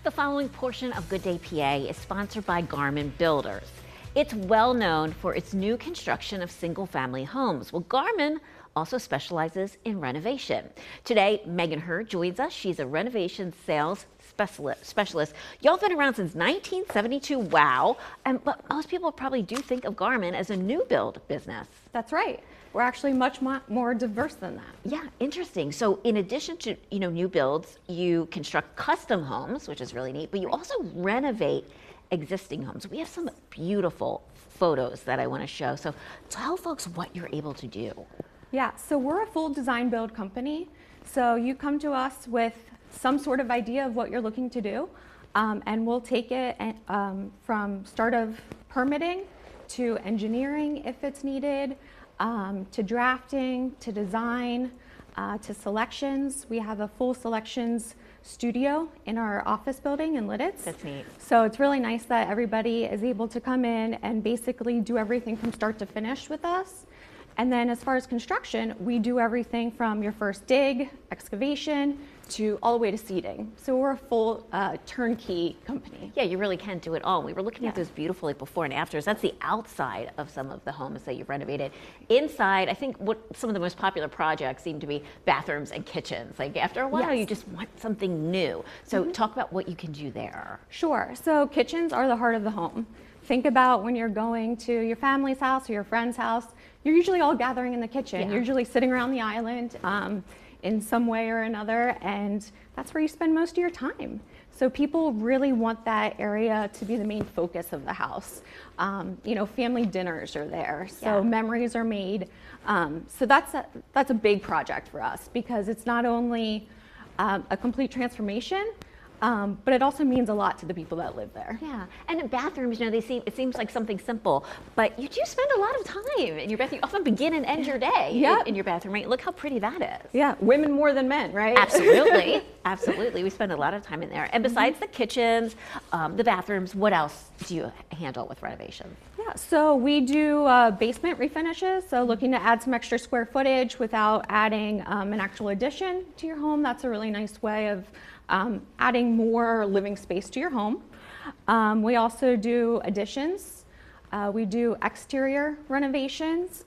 The following portion of Good Day PA is sponsored by Garman Builders. It's well known for its new construction of single-family homes. Well, Garman also specializes in renovation. Today, Herr joins us. She's a renovation sales specialist. Y'all have been around since 1972. Wow. But most people probably do think of Garman as a new build business. That's right. We're actually much more diverse than that. Yeah, interesting. So in addition to, new builds, you construct custom homes, which is really neat, but you also renovate existing homes. We have some beautiful photos that I want to show. So tell folks what you're able to do. Yeah, so we're a full design build company. So you come to us with some sort of idea of what you're looking to do, and we'll take it from start of permitting to engineering if it's needed, to drafting, to design, to selections. We have a full selections studio in our office building in Lidditz. That's neat. So it's really nice that everybody is able to come in and basically do everything from start to finish with us. And then as far as construction, we do everything from your first dig, excavation, to all the way to seating. So we're a full turnkey company. Yeah, you really can do it all. We were looking at those beautiful before and afters. That's the outside of some of the homes that you've renovated. Inside, I think what some of the most popular projects seem to be bathrooms and kitchens. Like after a while, you just want something new. So talk about what you can do there. Sure. So kitchens are the heart of the home. Think about when you're going to your family's house or your friend's house, you're usually all gathering in the kitchen. You're usually sitting around the island in some way or another, and that's where you spend most of your time. So people really want that area to be the main focus of the house. Family dinners are there, so memories are made. So that's a big project for us because it's not only a complete transformation, but it also means a lot to the people that live there. Yeah, and in bathrooms, it seems like something simple, but you do spend a lot of time in your bathroom. You often begin and end your day in your bathroom, right? Look how pretty that is. Yeah, women more than men, right? Absolutely, absolutely. We spend a lot of time in there. And besides the kitchens, the bathrooms, what else do you handle with renovations? Yeah, so we do basement refinishes, so looking to add some extra square footage without adding an actual addition to your home. That's a really nice way of adding more living space to your home. We also do additions. We do exterior renovations.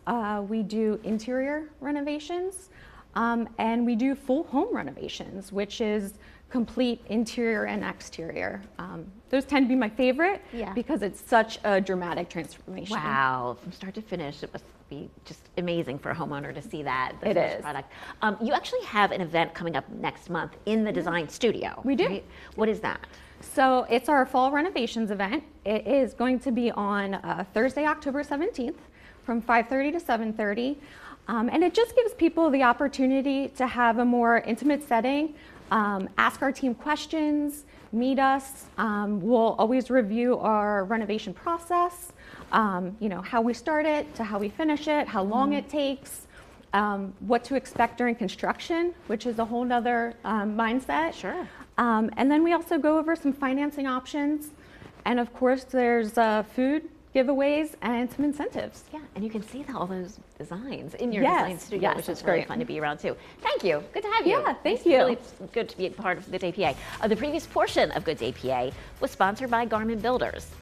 We do interior renovations. And we do full home renovations, which is complete interior and exterior. Those tend to be my favorite because it's such a dramatic transformation. Wow, from start to finish, it must be just amazing for a homeowner to see that product. You actually have an event coming up next month in the design studio. We do. Right? What is that? So it's our fall renovations event. It is going to be on Thursday, October 17th from 5:30 to 7:30. And it just gives people the opportunity to have a more intimate setting, ask our team questions, meet us. We'll always review our renovation process, how we start it to how we finish it, how long it takes, what to expect during construction, which is a whole nother mindset. Sure. And then we also go over some financing options. And of course, there's food giveaways and some incentives. Yeah, and you can see all those designs in your design studio, which is really fun to be around too. Thank you. Good to have you. Yeah, thank you. Really good to be a part of Good Day PA. The previous portion of Good Day PA was sponsored by Garman Builders.